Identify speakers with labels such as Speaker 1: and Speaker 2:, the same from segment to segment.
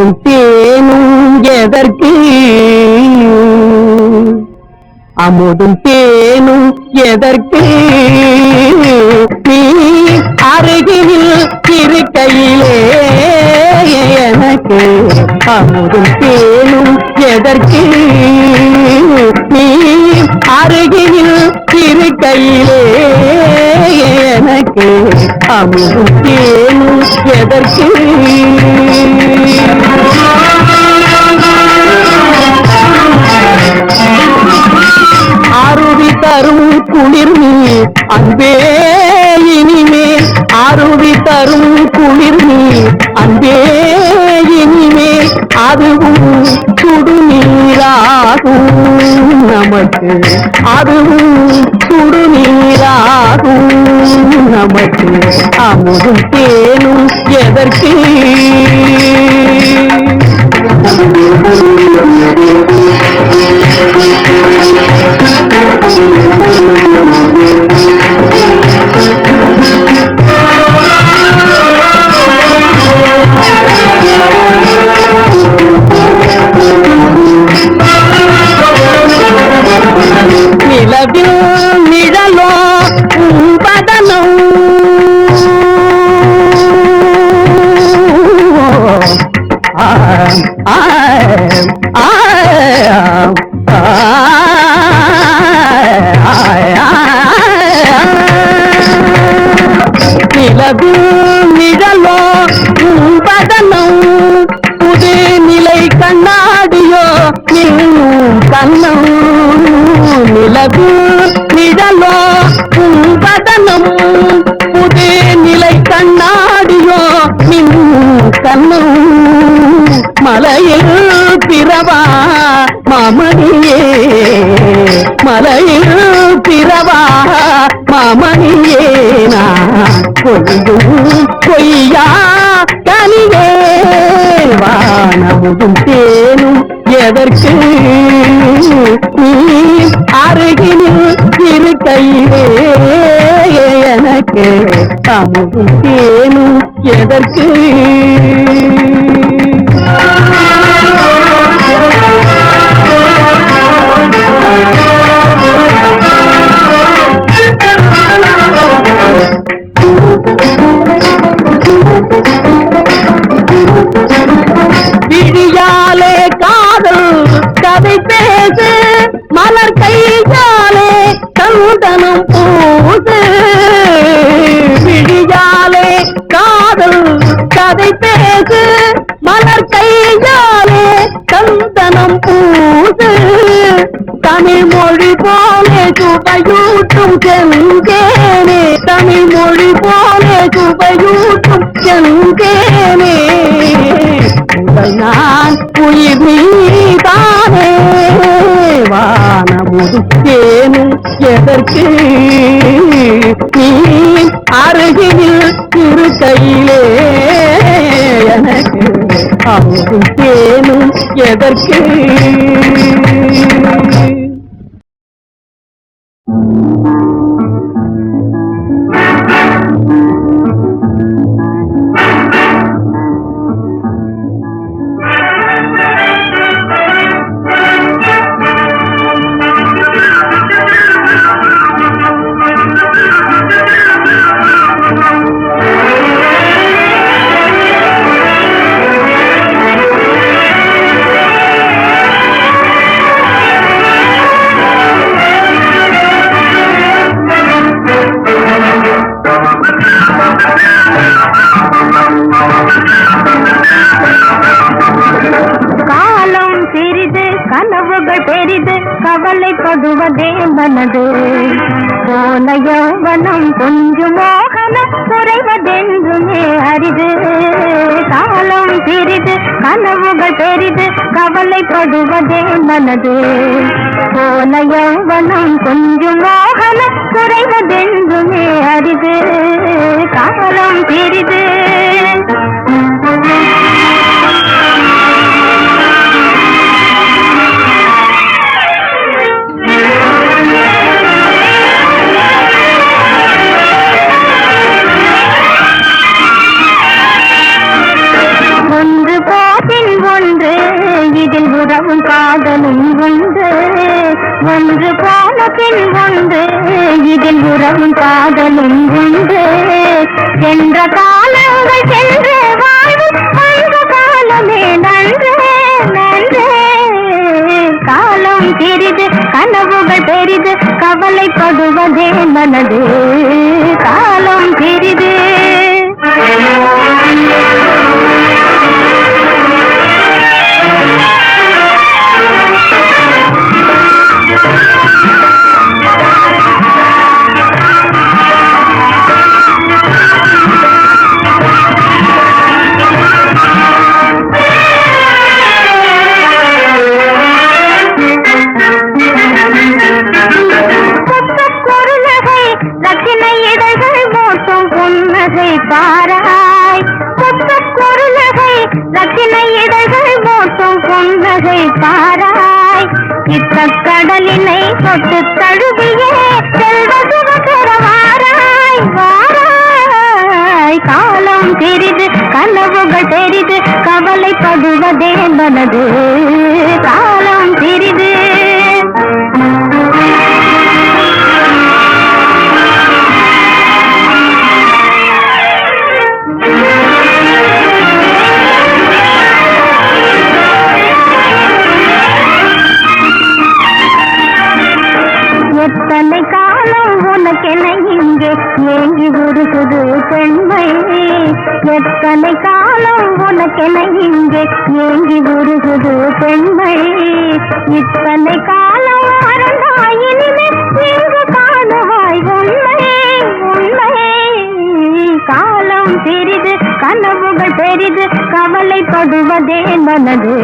Speaker 1: அமுதும் தேனும் எதற்கு அமுதும் தேனும் எதற்கு நீ அருகில் இருக்கையிலே எனக்கு அமுதும் தேனும் எதற்கு நீ அருகில் இருக்கையிலே எனக்கு அமுதும் தேனும் எதற்கு அருவி தரும் குளிர் நீர் அன்பே இனிமேல் அருவி தரும் குளிர் நீர் அன்பே இனிமேல் அதுவும் சுடுநீராகும் நமக்கு அதுவும் சுடுநீராகும் நமக்கு அமுதும் தேனும் எதற்கு நிலவில் நிழலோ பதனம் நிலவில் நிழலோ பதனம் புது நிலை கண்ணாடியோ நின்னும் கண்ணம் நிலவில் நிழலோ பதனம் புது நிலை கண்ணாடியோ நின்னும் கண்ணம் மலையில் பிறவா மாமணியே மலையில் பிறவா மாமணியே நான் கொஞ்சம் பொய்யா கனியே வானமுதும் தேனும் எதற்கு நீ அருகில் இருக்கையிலே எனக்கு அமுதும் தேனும் எதற்கு விழியாலே காதல் கதை பேசு மலர் கையாலே சந்தனம் பூசு விழியாலே காதல் கதை பேசு மலர் கையாலே சந்தனம் பூசு தமிழ் மொழி போலே சுவையூட்டும் செங்கேனே தமிழ் மொழி போலே சுவையூட்டும் செங்கேனே முதல் நான் உயிர் நீதானே வானமுதும் தேனும் எதற்கு நீ அருகில் இருக்கையிலே எனக்கு அமுதும் தேனும் எதற்கு
Speaker 2: கவலைப்படுவதே மனது போன யௌவனம் கொஞ்சம் மோகனம் குறைவதென்றுமே அரிது காலம் சிறிது கனவுகள் பெரிது கவலைப்படுவதே மனது போன யௌவனம் கொஞ்சம் மோகனம் குறைவதென்றுமே அரிது காலம் சிறிது உறவும் காதலும் உண்டு ஒன்று போன பின் ஒன்று இதில் உறவும் காதலும் உண்டு சென்ற காலங்கள் சென்று வாழும் அந்த காலமே நன்று நன்று காலம் சிறிது கனவுகள் பெரிது கவலைப்படுவதே மனது காலம் சிறிது பாராய் பொருளகை லட்சினை இதழ்கள் மோட்டும் பொன்னகை பாராய் சித்தக்கடலினை தொட்டு தழுவியே செல்வசுவரவாராய் வாராய் காலம் சிறிது கனவுகள் பெரிது கவலைப்படுவதே மனது காலம் சிறிது எத்தனை காலம் உனக்கென இங்கே ஏங்கி உருகுது பெண்மை எத்தனை காலம் உனக்கென இங்கே ஏங்கி உருகுது பெண்மை இத்தனை காலம் மறந்தாய் இனிமே இங்கு காணுவாய் உண்மை உண்மை காலம் சிறிது கனவுகள் பெரிது கவலைப்படுவதே மனது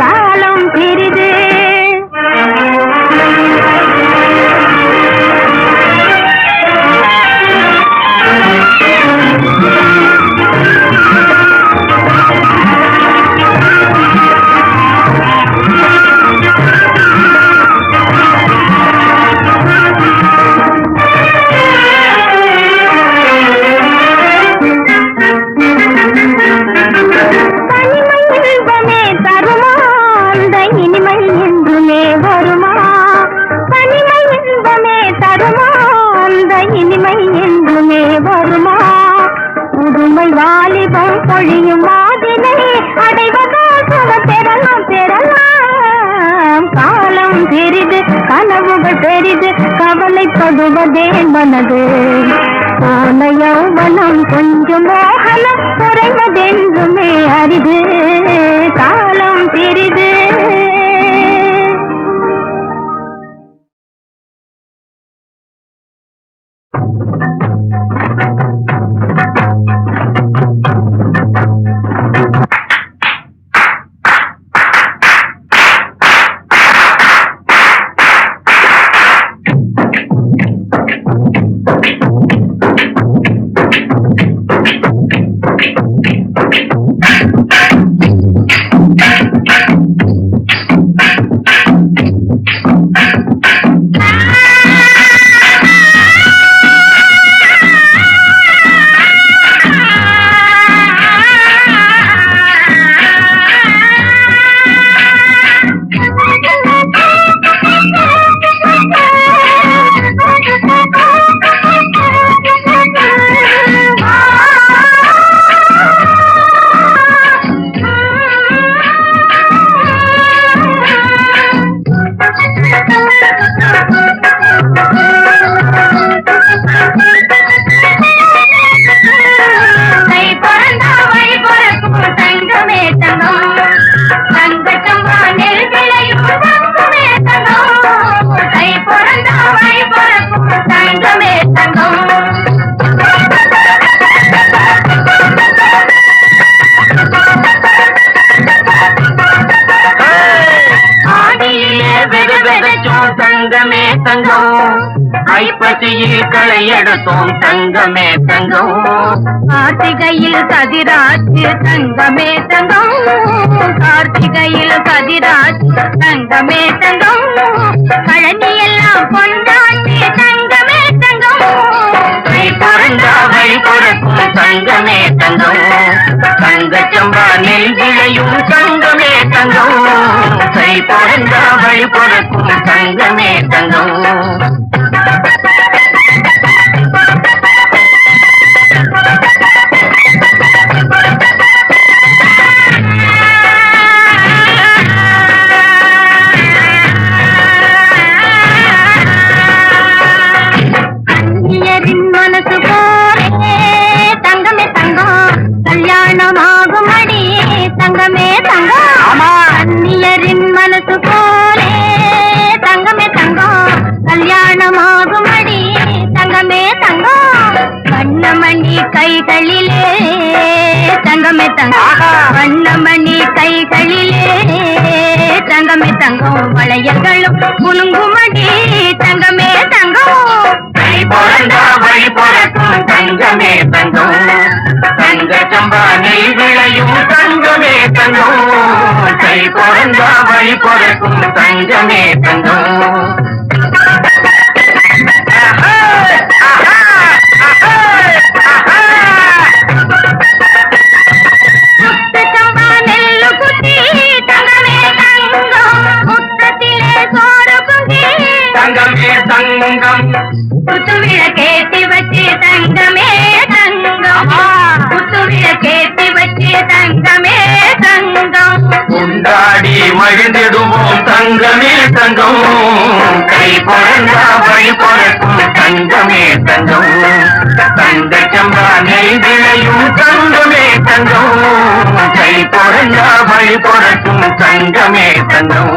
Speaker 2: காலம் சிறிது வாலிபம் பொழியும் மாதினை அடைவதோ சுக பெறலாம் பெறலாம் காலம் சிறிது கனவுகள் பெரிது கவலைப்படுவதே மனது போன யௌவனம் கொஞ்சம் மோகனம் குறைவதென்றுமே அரிது காலம் சிறிது
Speaker 3: தங்கமே தங்கம் ஐப்பசியில் களை எடுத்தோம் தங்கமே தங்கம்
Speaker 2: கார்த்திகையில் கதிராச்சு தங்கமே தங்கம் கார்த்திகையில் கதிராச்சு தங்கமே தங்கம் கழனி எல்லாம் கொண்டாச்சு தங்கமே தங்கம்
Speaker 3: பிறந்தாவை பொறுக்கும் தங்கமே தங்கம் தங்கச்சம்பா நெல் விளையும் தங்கமே தங்கம் கை பிறந்தா வழி பிறக்கும் தங்கமே தங்கம்.
Speaker 2: அந்நியரின் மனசு போலே தங்கமே தங்கம் கல்யாணமாகும் அடி தங்கமே தங்கம். அந்நியரின் மனசு போலே தங்கமே தங்கம் கல்யாணமாகும் அடி தங்கமே தங்கம். வண்ணமணி கைகளிலே தங்கமே தங்கம் வண்ணமணி கைகளிலே தங்கமே தங்கம் வளையல்களும் குலுங்குமடி தங்கமே தங்கம்.
Speaker 3: கை பிறந்தா வழி பிறக்கும் தங்கமே தங்கம். தங்க சம்பா நெய் விளையும் தங்கமே தங்கம். கை பிறந்தா வழி பிறக்கும் தங்கமே தங்கம்.
Speaker 2: முத்து சம்பா நெல்லு குத்தி தங்கமே தங்கம் முத்தத்திலே சோறு பொங்கி
Speaker 3: தங்கமே தங்கம்.
Speaker 2: குத்து விளக்கேத்தி வச்சு தங்கமே தங்கம் குத்து விளக்கேத்தி வச்சு தங்கமே தங்கம்.
Speaker 3: கொண்டாடி மகிழ்ந்திடுவோம் தங்கமே தங்கம். கை பிறந்தா வழி பிறக்கும் தங்கமே தங்கம். தங்க சம்பா நெய் விளையும் தங்கமே தங்கம். கை பிறந்தா வழி பிறக்கும் தங்கமே தங்கம்.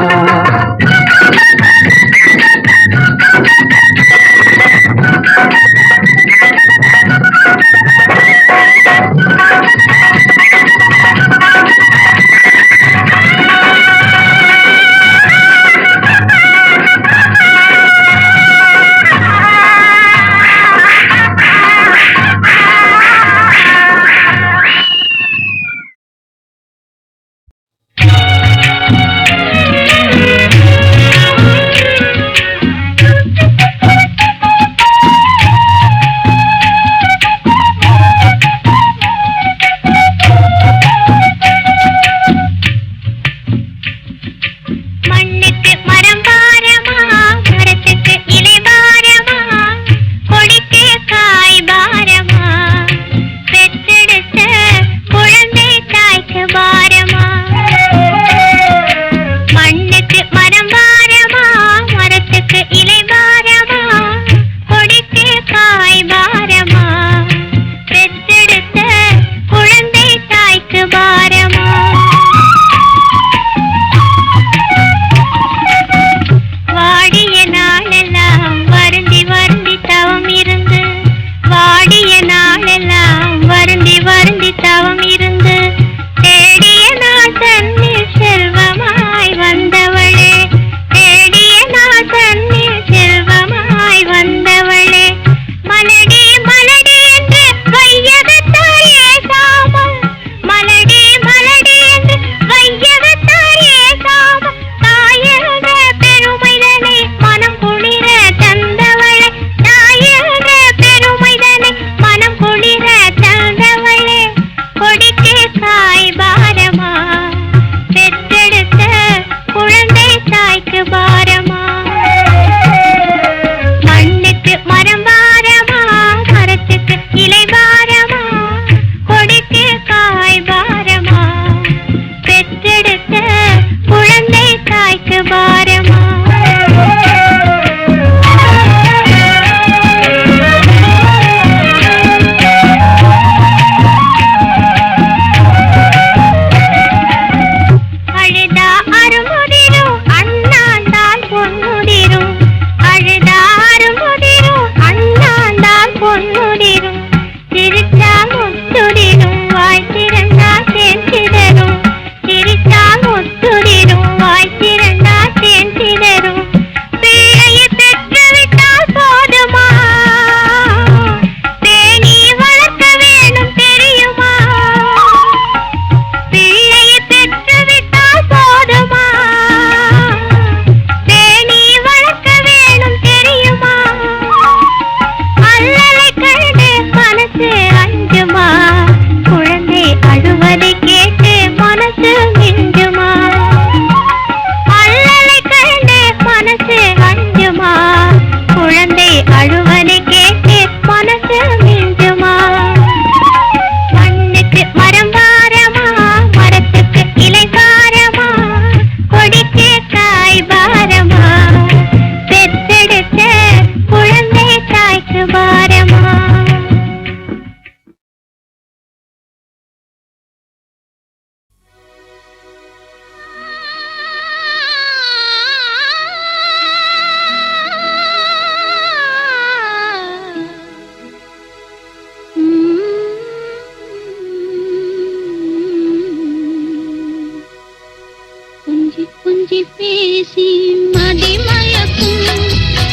Speaker 2: கொஞ்சி கொஞ்சி பேசி மதிமயக்கும்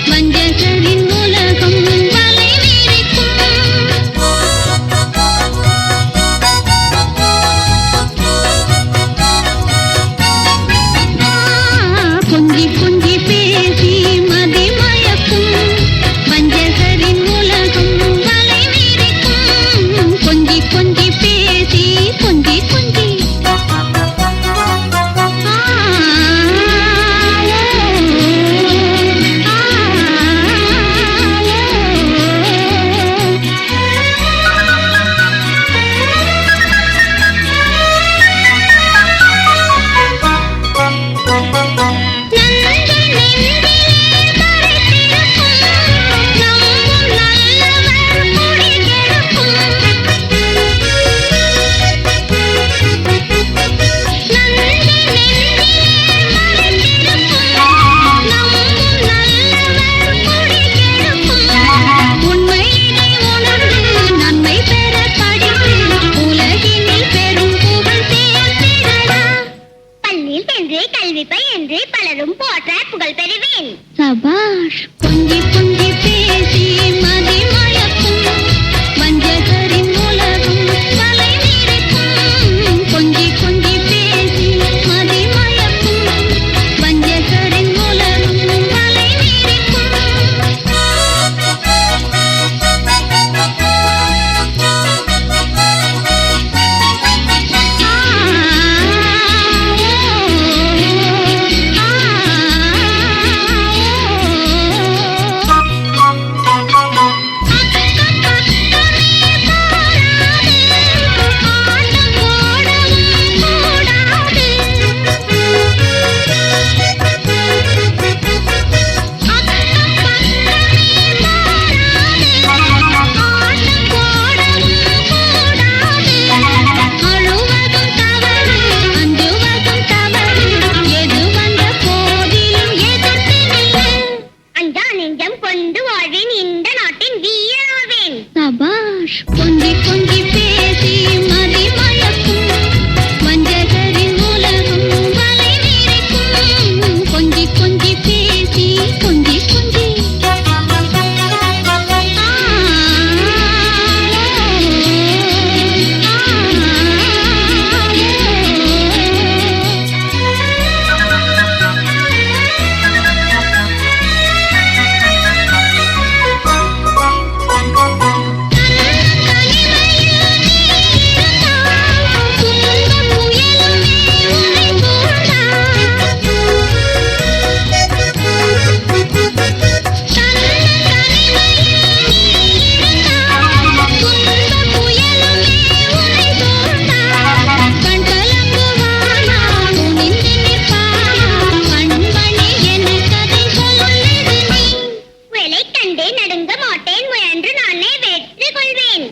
Speaker 2: வஞ்சகரின் உலகம் வலை கொஞ்சி கொஞ்சி பேசி மதிமயக்கும் வஞ்சகரின் உலகம் வலை வீரிக்கும் கொஞ்சி கொஞ்சி பேசி கொஞ்சி கொஞ்சி சபாஷ் கொஞ்சி கொஞ்சி பேசி மதிமயக்கும் வஞ்சகரின் உலகம் வலை வீரிக்கும் கொஞ்சி கொஞ்சி பேசி மதிமயக்கும் வஞ்சகரின் உலகம் வலை சபாஷ் கொஞ்சி கொஞ்சி பேசி மதிமயக்கும் வஞ்சகரின் உலகம் வலை வீரிக்கும் கொஞ்சி கொஞ்சி பேசி கொஞ்சி கொஞ்சி நடுங்க மாட்டேன் முயன்று நானே வெற்றி கொள்வேன்.